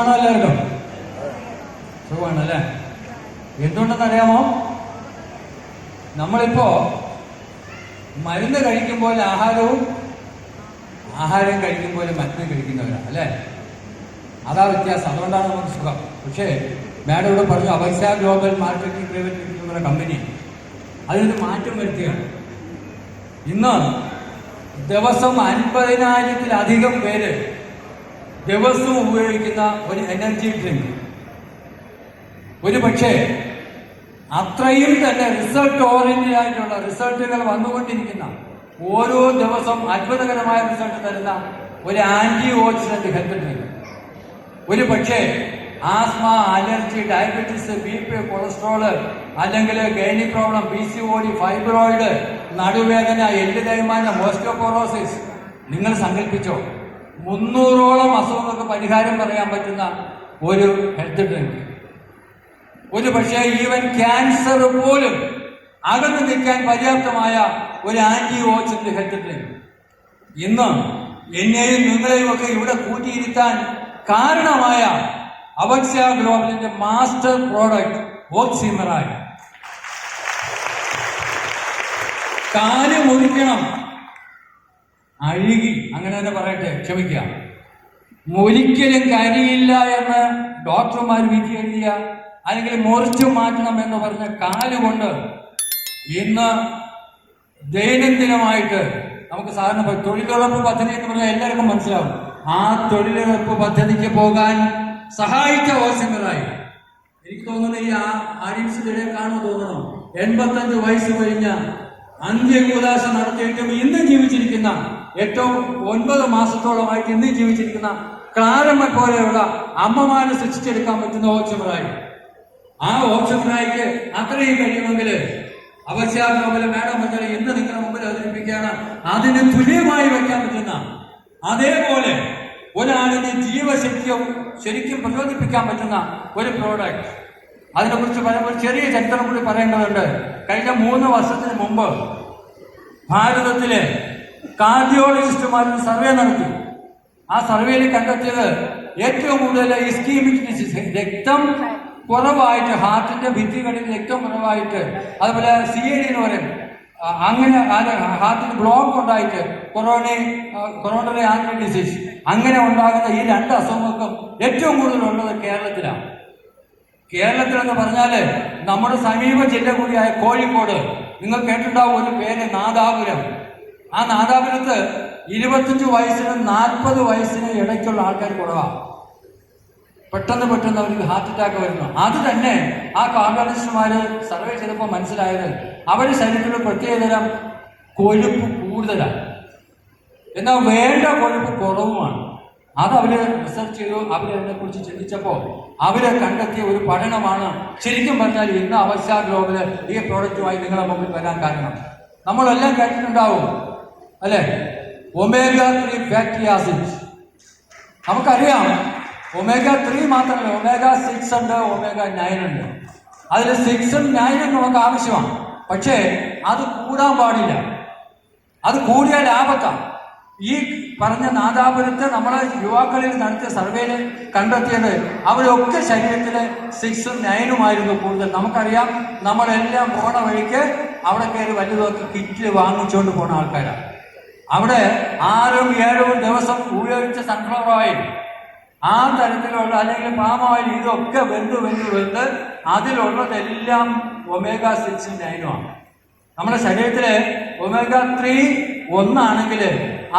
സുഖമാണോ എല്ലാവർക്കും? സുഖമാണല്ലേ? എന്തുകൊണ്ടെന്നറിയാമോ? നമ്മളിപ്പോ മരുന്ന് കഴിക്കുമ്പോൾ ആഹാരം കഴിക്കുമ്പോൾ മരുന്ന് കഴിക്കുന്നവരാണ് അല്ലേ? അതാ വ്യത്യാസം. അതുകൊണ്ടാണ് നമുക്ക് സുഖം. പക്ഷേ മാഡം ഇവിടെ പറഞ്ഞു അപൈസ ഗ്ലോബൽ മാർക്കറ്റിംഗ് പ്രൈവറ്റ് ലിമിറ്റഡ് എന്ന കമ്പനി അതിനൊരു മാറ്റം വരുത്തുകയാണ്. ഇന്ന് ദിവസം 50,000-ത്തിലധികം പേര് ദിവസവും ഉപയോഗിക്കുന്ന ഒരു എനർജി ഡ്രിങ്ക്, ഒരു പക്ഷേ അത്രയും തന്നെ റിസൾട്ട് ഓറിയന്റഡ് ആയിട്ടുള്ള റിസൾട്ടുകൾ വന്നുകൊണ്ടിരിക്കുന്ന, ഓരോ ദിവസം അത്ഭുതകരമായ റിസൾട്ട് തരുന്ന ഒരു ആന്റി ഓക്സിഡന്റ് ഹെൽത്ത് ഡ്രിങ്ക്, ഒരു പക്ഷേ asthma, allergy, diabetes, BP, cholesterol, അല്ലെങ്കിൽ ഗൈനി പ്രോബ്ലം, PCOD, ഫൈബ്രോയിഡ്, നടുവേദന, എല്ല് തേയ്മാനം, ഓസ്റ്റിയോപോറോസിസ്, നിങ്ങൾ സങ്കല്പിച്ചോ 300ഓളം അസുഖങ്ങൾക്ക് പരിഹാരം പറയാൻ പറ്റുന്ന ഒരു ഹെൽത്ത് ഡ്രിങ്ക്. ഒരു പക്ഷേ ഈവൻ ക്യാൻസർ പോലും അകന്നു നിൽക്കാൻ പര്യാപ്തമായ ഒരു ആന്റി ഓക്സിഡന്റ് ഹെൽത്ത് ഡ്രിങ്ക്. ഇന്ന് എന്നെയും നിങ്ങളെയും ഒക്കെ ഇവിടെ കൂട്ടിയിരുത്താൻ കാരണമായ അപൈസ ഗ്ലോബലിന്റെ മാസ്റ്റർ പ്രോഡക്റ്റ് ഓക്സിമറായി. കാല് മുറിക്കണം, അഴുകി, അങ്ങനെ തന്നെ പറയട്ടെ, ക്ഷമിക്കാം, ഒരിക്കലും കരിയില്ല എന്ന് ഡോക്ടർമാർ വിധി എഴുതിയ, അല്ലെങ്കിൽ മുറിച്ചു മാറ്റണം എന്ന് പറഞ്ഞ കാലുകൊണ്ട് ഇന്ന് ദൈനംദിനമായിട്ട് നമുക്ക് സാധാരണ തൊഴിലുറപ്പ് പദ്ധതി എന്ന് പറഞ്ഞാൽ എല്ലാവർക്കും മനസ്സിലാവും. ആ തൊഴിലുറപ്പ് പദ്ധതിക്ക് പോകാൻ സഹായിച്ച ഓക്സിമറായി. എനിക്ക് തോന്നുന്നു ഈ ആഡിയൻസിനിടെ കാണുമോ തോന്നണം, 85 വയസ്സ് കഴിഞ്ഞ അന്ത്യകൂദാശ നടത്തിയിട്ടും ഇന്നും ജീവിച്ചിരിക്കുന്ന, ഏറ്റവും 9 മാസത്തോളമായിട്ട് ഇന്നും ജീവിച്ചിരിക്കുന്ന ക്ലാരമ്മ പോലെയുള്ള അമ്മമാരെ സൃഷ്ടിച്ചെടുക്കാൻ പറ്റുന്ന ഓക്സിമറായി. ആ ഓക്സിമറായിക്ക് അത്രയും കഴിയുമെങ്കിൽ അപൈസ ഗ്ലോബൽ മാഡം പറഞ്ഞാൽ ഇന്ന് നിങ്ങളുടെ മുമ്പിൽ അവതരിപ്പിക്കുകയാണ്. അതിന് തുല്യമായി വയ്ക്കാൻ പറ്റുന്ന, അതേപോലെ ഒരാളിന്റെ ജീവശക്തിയും ശരിക്കും പ്രചോദിപ്പിക്കാൻ പറ്റുന്ന ഒരു പ്രോഡക്റ്റ്. അതിനെക്കുറിച്ച് ഒരു ചെറിയ ചരിത്രം കൂടി പറയേണ്ടതുണ്ട്. കഴിഞ്ഞ 3 വർഷത്തിന് മുമ്പ് ഭാരതത്തിലെ കാർഡിയോളജിസ്റ്റുമാരുടെ സർവേ നടത്തി. ആ സർവേയിൽ കണ്ടെത്തിയത് ഏറ്റവും കൂടുതൽ ഇസ്കീമിക് ഡിസീസ്, രക്തം കുറവായിട്ട്, ഹാർട്ടിന്റെ ഭിത്തികളിൽ രക്തം കുറവായിട്ട്, അതുപോലെ CAD എന്ന് പറയും, അങ്ങനെ ഹാർട്ടിന് ബ്ലോക്ക് ഉണ്ടായിട്ട്, കൊറോണറി ആർട്ടറി ഡിസീസ്, അങ്ങനെ ഉണ്ടാകുന്ന ഈ 2 അസുഖങ്ങൾക്കും ഏറ്റവും കൂടുതലുള്ളത് കേരളത്തിലാണ്. കേരളത്തിലെന്ന് പറഞ്ഞാല് നമ്മുടെ സമീപ ജില്ല കൂടിയായ കോഴിക്കോട്, നിങ്ങൾ കേട്ടിട്ടുണ്ടാവും ഒരു പേര് നാദാപുരം. ആ നാദാപുരത്ത് 25 വയസ്സിനും 40 വയസ്സിനും ഇടയ്ക്കുള്ള ആൾക്കാർ കുറവാണ്. പെട്ടെന്ന് അവർക്ക് ഹാർട്ട് അറ്റാക്ക് വരുന്നു. അത് തന്നെ ആ കാർഡിയോളജിസ്റ്റുമാര് സർവേ ചെയ്തപ്പോൾ മനസ്സിലായത് അവരുടെ ശരീരത്തിൽ പ്രത്യേകതരം കൊഴുപ്പ് കൂടുതലാണ്, എന്നാൽ വേണ്ട കൊഴുപ്പ് കുറവുമാണ്. അത് അവര് റിസർച്ച് ചെയ്തു. അവരതിനെക്കുറിച്ച് ചിന്തിച്ചപ്പോൾ അവര് കണ്ടെത്തിയ ഒരു പഠനമാണ് ശരിക്കും പറഞ്ഞാൽ ഇന്ന് അപൈസ ഗ്ലോബല് ഈ പ്രോഡക്റ്റുമായി നിങ്ങളുടെ മുമ്പിൽ വരാൻ കാരണം. നമ്മളെല്ലാം കേട്ടിട്ടുണ്ടാവും അല്ലെ, omega-3 ഫാറ്റി ആസിഡ്സ്. നമുക്കറിയാം omega-3 മാത്രമല്ല, omega-6 ഉണ്ട്, omega-9 ഉണ്ട്. അതിൽ 6ഉം 9ഉം നമുക്ക് ആവശ്യമാണ്. പക്ഷേ അത് കൂടാൻ പാടില്ല. അത് കൂടിയാൽ ആപത്താണ്. ഈ പറഞ്ഞ നാദാപുരത്ത് നമ്മളെ യുവാക്കളിൽ നടത്തിയ സർവേയിൽ കണ്ടെത്തിയത് അവരൊക്കെ ശരീരത്തിലെ 6ഉം 9ഉമായിരുന്നു കൂടുതൽ. നമുക്കറിയാം, നമ്മളെല്ലാം പോണ വഴിക്ക് അവിടെ കയറി വലുതൊക്കെ കിറ്റ് വാങ്ങിച്ചുകൊണ്ട് പോണ ആൾക്കാരാണ്. അവിടെ 6ഉം 7ഉം ദിവസം ഉപയോഗിച്ച സൺഫ്ലവർ ഓയിൽ, ആ തരത്തിലുള്ള, അല്ലെങ്കിൽ പാം ഓയിൽ, ഇതൊക്കെ വെന്ത് അതിലുള്ളതെല്ലാം omega-6ഉം 9ഉമാണ്. നമ്മുടെ ശരീരത്തിലെ omega-3 1ആണെങ്കിൽ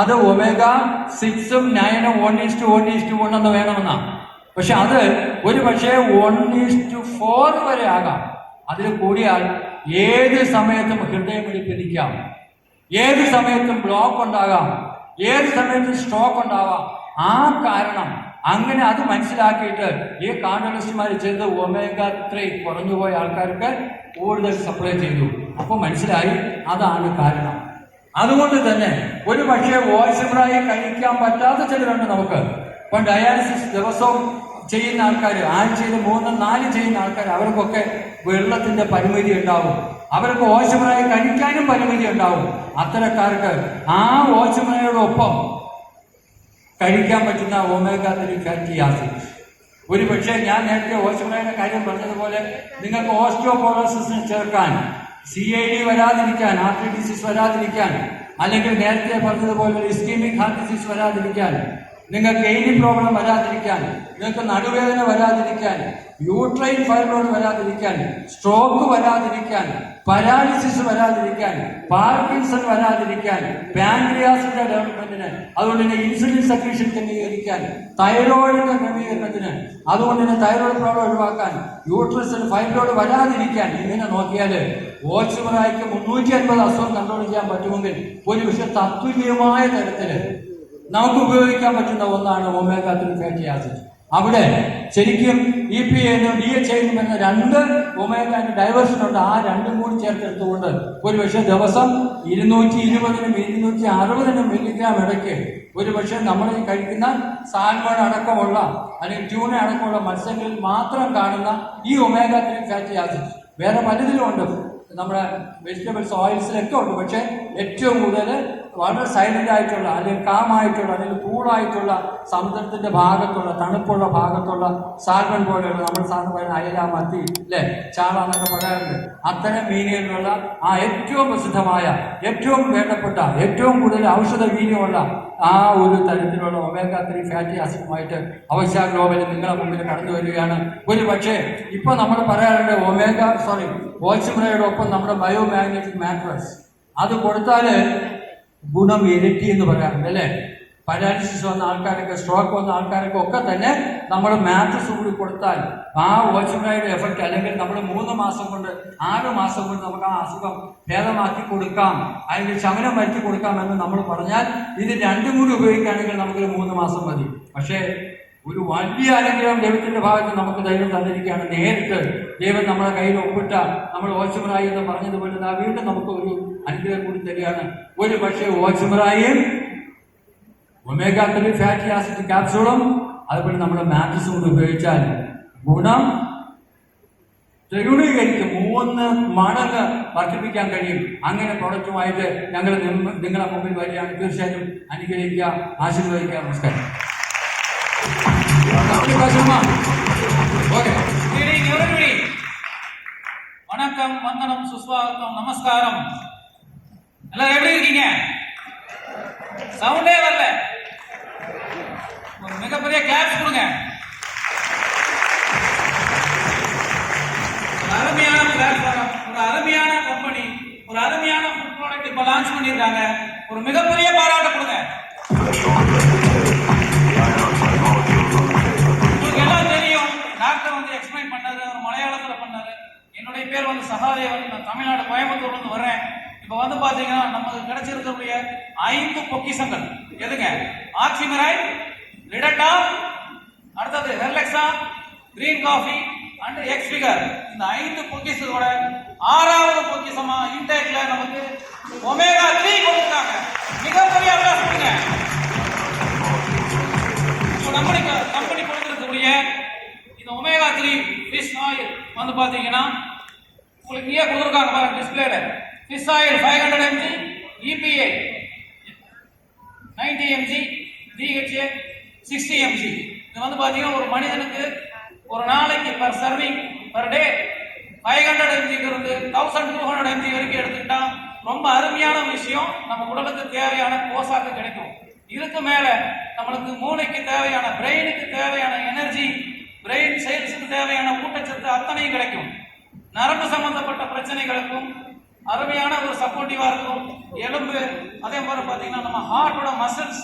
അത് omega-6ഉം 9ഉം 1:1:1 എന്ന് വേണമെന്നാണ്. പക്ഷെ അത് ഒരു പക്ഷേ 1:4 വരെ ആകാം. അതിൽ കൂടിയാൽ ഏത് സമയത്തും ഹൃദയമിടിപ്പിടിക്കാം, ഏത് സമയത്തും ബ്ലോക്ക് ഉണ്ടാകാം, ഏത് സമയത്തും സ്ട്രോക്ക് ഉണ്ടാവാം. ആ കാരണം അങ്ങനെ അത് മനസ്സിലാക്കിയിട്ട് ഈ കാർഡിയോളജിസ്റ്റുമാർ ചെയ്ത് omega-3 കുറഞ്ഞുപോയ ആൾക്കാർക്ക് കൂടുതൽ സപ്ലൈ ചെയ്തു. അപ്പോൾ മനസ്സിലായി അതാണ് കാരണം. അതുകൊണ്ട് തന്നെ ഒരു പക്ഷേ ഓക്സിമറായി കഴിക്കാൻ പറ്റാത്ത ചിലരുണ്ട് നമുക്ക്. ഇപ്പം ഡയാലിസിസ് ദിവസവും ചെയ്യുന്ന ആൾക്കാർ, ആഴ്ചയിൽ 3-4 ചെയ്യുന്ന ആൾക്കാർ, അവർക്കൊക്കെ വെള്ളത്തിന്റെ പരിമിതി ഉണ്ടാവും. അവർക്ക് ഓക്സിമറായി കഴിക്കാനും പരിമിതി ഉണ്ടാവും. അത്തരക്കാർക്ക് ആ ഓക്സിമറയോടൊപ്പം കഴിക്കാൻ പറ്റുന്ന omega-3 ഫാറ്റി ആസിഡ് ഒരു പക്ഷേ ഞാൻ നേരത്തെ ഓസ്റ്റിയോയുടെ കാര്യം പറഞ്ഞതുപോലെ നിങ്ങൾക്ക് ഓസ്റ്റിയോപോറോസിസിനെ ചേർക്കാൻ, CID വരാതിരിക്കാൻ, ആർട്ടറി ഡിസീസ് വരാതിരിക്കാൻ, അല്ലെങ്കിൽ നേരത്തെ പറഞ്ഞതുപോലെ ഇസ്കീമിക് ഹാർട്ട് ഡിസീസ് വരാതിരിക്കാൻ, നിങ്ങൾക്ക് എയ്നി പ്രോബ്ലം വരാതിരിക്കാൻ, നിങ്ങൾക്ക് നടുവേദന വരാതിരിക്കാൻ, യൂട്രൈൻ ഫൈബ്രോയിഡ് വരാതിരിക്കാൻ, സ്ട്രോക്ക് വരാതിരിക്കാൻ, പാരാലിസിസ് വരാതിരിക്കാൻ, പാർക്കിൻസൺ വരാതിരിക്കാൻ, പാൻക്രിയാസിന്റെ ഡെവലപ്മെന്റിന്, അതുകൊണ്ട് തന്നെ ഇൻസുലിൻ സെക്രീഷൻ ക്രമീകരിക്കാൻ, തൈറോയിഡിന്റെ ക്രമീകരണത്തിന്, അതുകൊണ്ട് തന്നെ തൈറോയിഡ് പ്രോബ്ലം ഒഴിവാക്കാൻ, യൂട്രസിൽ ഫൈബ്രോയിഡ് വരാതിരിക്കാൻ, ഇങ്ങനെ നോക്കിയാൽ ഓക്സിമറായിക്ക് 350 അസുഖം കൺട്രോൾ ചെയ്യാൻ പറ്റുമെങ്കിൽ ഒരു പക്ഷേ തത്തുല്യമായ തരത്തില് നമുക്ക് ഉപയോഗിക്കാൻ പറ്റുന്ന ഒന്നാണ് ഒമേഗ 3 ഫാറ്റി ആസിഡ്. അവിടെ ശരിക്കും EPA എന്നും DHA എന്നും എന്ന 2 ഒമേഗ ഡൈവേർഷൻ ഉണ്ട്. ആ രണ്ടും കൂടി ചേർത്തെടുത്തുകൊണ്ട് ഒരു പക്ഷേ ദിവസം 220-നും 260-നും മില്ലിഗ്രാം ഇടയ്ക്ക് ഒരു പക്ഷേ നമ്മൾ ഈ കഴിക്കുന്ന സാൽമൺ അടക്കമുള്ള അല്ലെങ്കിൽ ട്യൂണ അടക്കമുള്ള മത്സ്യങ്ങളിൽ മാത്രം കാണുന്ന ഈ ഒമേഗ 3 ഫാറ്റി ആസിഡ് വേറെ പലതിലും ഉണ്ട്, നമ്മുടെ വെജിറ്റബിൾസ് ഓയിൽസിലൊക്കെ ഉണ്ട്. പക്ഷേ ഏറ്റവും കൂടുതൽ വളരെ സൈലന്റ് ആയിട്ടുള്ള അല്ലെങ്കിൽ കാമായിട്ടുള്ള അല്ലെങ്കിൽ കൂളായിട്ടുള്ള സമുദ്രത്തിന്റെ ഭാഗത്തുള്ള തണുപ്പുള്ള ഭാഗത്തുള്ള സാൽമൺ പോലെയുള്ള നമ്മൾ സാധാരണ പറയുന്ന അയല, മത്തി, അല്ലെ, ചാള എന്നൊക്കെ പറയാറുണ്ട്. അത്തരം മീനുകളിലുള്ള ആ ഏറ്റവും പ്രസിദ്ധമായ, ഏറ്റവും വേണ്ടപ്പെട്ട, ഏറ്റവും കൂടുതൽ ഔഷധ വീര്യമുള്ള ആ ഒരു തരത്തിലുള്ള ഒമേഗ 3 ഫാറ്റി ആസിഡുമായിട്ട് അവശ്യ ഗ്ലോബൽ നിങ്ങളെ മുമ്പിൽ കടന്നു വരികയാണ്. ഒരു പക്ഷേ ഇപ്പൊ നമ്മൾ പറയാറുണ്ട് ഓക്സിമറയോടൊപ്പം നമ്മുടെ ബയോമാഗ്നറ്റിക് മാട്രസ് അത് കൊടുത്താൽ ഗുണം ഇരട്ടി എന്ന് പറയാറുണ്ട്, അല്ലേ? പാരാലിസിസ് വന്ന ആൾക്കാരൊക്കെ, സ്ട്രോക്ക് വന്ന ആൾക്കാരൊക്കെ ഒക്കെ തന്നെ നമ്മൾ മാട്രസ് കൂടി കൊടുത്താൽ ആ ഓക്സിമറയുടെ എഫക്റ്റ്, അല്ലെങ്കിൽ നമ്മൾ 3 മാസം കൊണ്ട് 6 മാസം കൊണ്ട് നമുക്ക് ആ അസുഖം ഭേദമാക്കി കൊടുക്കാം, അല്ലെങ്കിൽ ശമനം വരുത്തി കൊടുക്കാം എന്ന് നമ്മൾ പറഞ്ഞാൽ ഇത് രണ്ടും കൂടി ഉപയോഗിക്കുകയാണെങ്കിൽ നമുക്കൊരു 3 മാസം മതി. പക്ഷേ ഒരു വലിയ അനുഗ്രഹം ദൈവത്തിന്റെ ഭാഗത്ത് നമുക്ക് ദൈവം തന്നിരിക്കുകയാണ്. നേരിട്ട് ദൈവം നമ്മുടെ കയ്യിൽ ഒപ്പിട്ട നമ്മൾ ഓക്സിമറായി എന്ന് പറഞ്ഞതുപോലെ വീണ്ടും നമുക്ക് ഒരു അനുഗ്രഹം കൂടി തരികയാണ്. ഒരു പക്ഷേ ഓക്സിമറായും ഒമേഗ 3 ഫാറ്റി ആസിഡ് ക്യാപ്സൂളും അതുപോലെ നമ്മുടെ മാട്രസും കൂടി ഉപയോഗിച്ചാൽ ഗുണം ത്രിഗുണീകരിക്കും, 3 മടങ്ങ് വർദ്ധിപ്പിക്കാൻ കഴിയും. അങ്ങനെ പ്രൊഡക്റ്റുമായിട്ട് ഞങ്ങൾ നിങ്ങളെ മുമ്പിൽ വരികയാണ്. തീർച്ചയായും അനുഗ്രഹിക്കുക, ആശീർവദിക്കുക. നമസ്കാരം. வணக்கம், வந்தனம், சுஸ்வாகத்தம், நமஸ்காரம். எல்லாரும் எப்படி இருக்கீங்க? சவுண்டே வரல. ஒரு மிகப்பெரிய கிளாப்ஸ் கொடுங்க. ஒரு அருமையான பிளாட்ஃபார்ம், ஒரு அருமையான கம்பெனி, ஒரு அருமையான ஃபுட் ப்ராடக்ட் இப்ப லான்ச் பண்ணிருக்காங்க. ஒரு மிகப்பெரிய பாராட்டு கொடுங்க. உங்களுக்கு எல்லாம் தெரியும், டாக்டர் வந்து எக்ஸ்பிளைன் பண்ணாரு, ஒரு மலையாளத்துல பண்ணாரு. என்னுடைய பேர் வந்து சகாதேவன், நான் தமிழ்நாடு கோயம்புத்தூர்ல இருந்து வர்றேன். இப்ப வந்து பாத்தீங்கன்னா நமக்கு கிடைச்சிருக்கக்கூடிய 5 பொக்கிஷங்கள் எதுங்க? ஆக்சிமரைட், லிடட்டா, அடுத்தது ரெர்லெக்ஸா, green coffee and X figure. இந்த 5 பொக்கிஷத்தோட 6வது பொக்கிஷமா இன்டேக்ல நமக்கு ஒமேகா 3 கொடுத்தாங்க. மிகப்பெரிய அப்ளாஸ் கொடுங்க. கம்பெனி கொடுத்திருக்கக்கூடிய இந்த ஒமேகா 3 ஃபிஷ் ஆயில் வந்து பாத்தீங்கன்னா உங்களுக்கு இங்கே கொடுத்துருக்காங்க பாருங்க டிஸ்பிளேல. Fish oil 500 mg, EPA 90 mg, DHA 60 mg. இது வந்து பாத்தீங்கன்னா ஒரு மனிதனுக்கு ஒரு நாளைக்கு per serving per day 500 mg இருந்து 1200 mg வரைக்கும் எடுத்துக்கிட்டா ரொம்ப அருமையான விஷயம். நம்ம உடலுக்கு தேவையான போஷாக்கு கிடைக்கும். இதுக்கு மேல நம்மளுக்கு மூளைக்கு தேவையான, பிரெயினுக்கு தேவையான எனர்ஜி, பிரெயின் செயல்ஸுக்கு தேவையான ஊட்டச்சத்து அத்தனையும் கிடைக்கும். நரம்பு சம்பந்தப்பட்ட பிரச்சனைகளுக்கும் அருமையான ஒரு சப்போர்ட்டிவா இருக்கும். எலும்பு அதே மாதிரி பாத்தீங்கன்னா நம்ம ஹார்ட்டோட மசில்ஸ்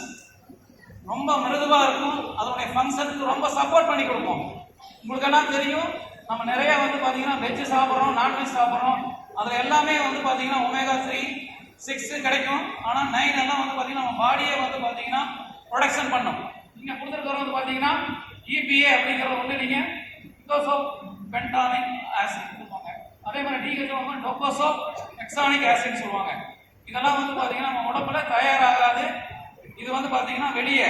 ரொம்ப மிருதுவா இருக்கும். அதோடைய ஃபங்க்ஷனுக்கு ரொம்ப சப்போர்ட் பண்ணி கொடுக்கும். உங்களுக்கு எல்லாம் தெரியும், நம்ம நிறைய வந்து பாத்தீங்கன்னா வெஜ் சாப்பிட்றோம், நான்வெஜ் சாப்பிட்றோம். அதுல எல்லாமே வந்து பாத்தீங்கன்னா ஒமேகா 3, 6 கிடைக்கும். ஆனா 9 எல்லாம் வந்து பாத்தீங்கன்னா நம்ம பாடியே வந்து பாத்தீங்கன்னா ப்ரொடக்ஷன் பண்ணும். நீங்க கொடுத்துருக்கிறது வந்து பாத்தீங்கன்னா EPA அப்படிங்கிற ஒன்று நீங்க டோசோ பென்டானிக் ஆசிட் சொல்லுவாங்க. அதே மாதிரி DHA வந்து டோகோசோ எக்ஸானிக் ஆசிட் சொல்லுவாங்க. இதெல்லாம் வந்து பாத்தீங்கன்னா நம்ம உடம்புல தயாராகாது. இது வந்து பாத்தீங்கன்னா வெளியே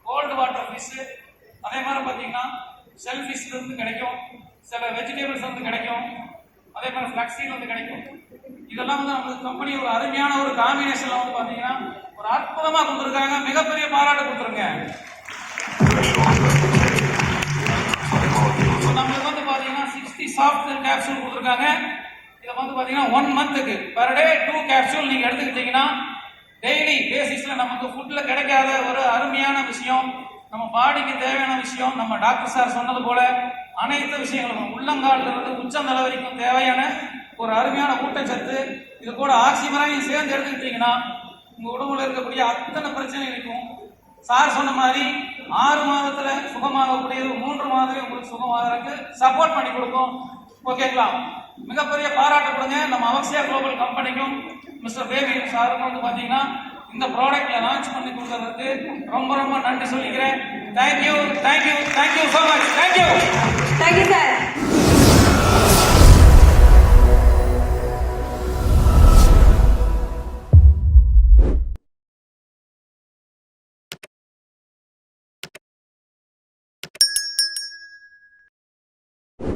கோல்டு வாட்டர் ஃபிஷ், அதே மாதிரி பாத்தீங்கன்னா ஷெல் ஃபிஷ்ல இருந்து கிடைக்கும், சில வெஜிடபிள்ஸ் வந்து கிடைக்கும், அதே மாதிரி ஃபிளாக்ஸீட் வந்து கிடைக்கும். இதெல்லாம் வந்து நம்ம கம்பெனி ஒரு அருமையான ஒரு காம்பினேஷன்ல வந்து பாத்தீங்கன்னா ஒரு அற்புதமா கொடுத்துருக்காங்க. மிகப்பெரிய பாராட்டு கொடுத்துருங்க. சாஃப்ட் கேப்சூல் கொடுத்துருக்காங்க. இதை வந்து பார்த்தீங்கன்னா 1 மந்த்துக்கு பர் டே 2 கேப்சூல் நீங்கள் எடுத்துக்கிட்டீங்கன்னா டெய்லி பேசிஸில் நமக்கு ஃபுட்டில் கிடைக்காத ஒரு அருமையான விஷயம், நம்ம பாடிக்கு தேவையான விஷயம், நம்ம டாக்டர் சார் சொன்னது போல அனைத்து விஷயங்களும் உள்ளங்காலில் இருந்து உச்சந்தலை வரைக்கும் தேவையான ஒரு அருமையான ஊட்டச்சத்து, இது கூட ஆக்சிமரையும் சேர்ந்து எடுத்துக்கிட்டீங்கன்னா உங்கள் உடம்புல இருக்கக்கூடிய அத்தனை பிரச்சனைகளுக்கும் சார் சொன்ன மாதிரி 6 மாதத்துல சுகமாகக்கூடியது 3 மாதத்துல உங்களுக்கு சுகமாகறதுக்கு சப்போர்ட் பண்ணி கொடுக்கும். ஓகேங்களா? மிகப்பெரிய பாராட்டு கொடுங்க நம்ம அவசியா குளோபல் கம்பெனிக்கும் மிஸ்டர் பேபி சாருக்கும் வந்து பாத்தீங்கன்னா இந்த ப்ராடக்ட்ல லான்ச் பண்ணி கொடுத்ததுக்கு ரொம்ப ரொம்ப நன்றி சொல்லிக்கிறேன். Thank you so much. Thank you sir.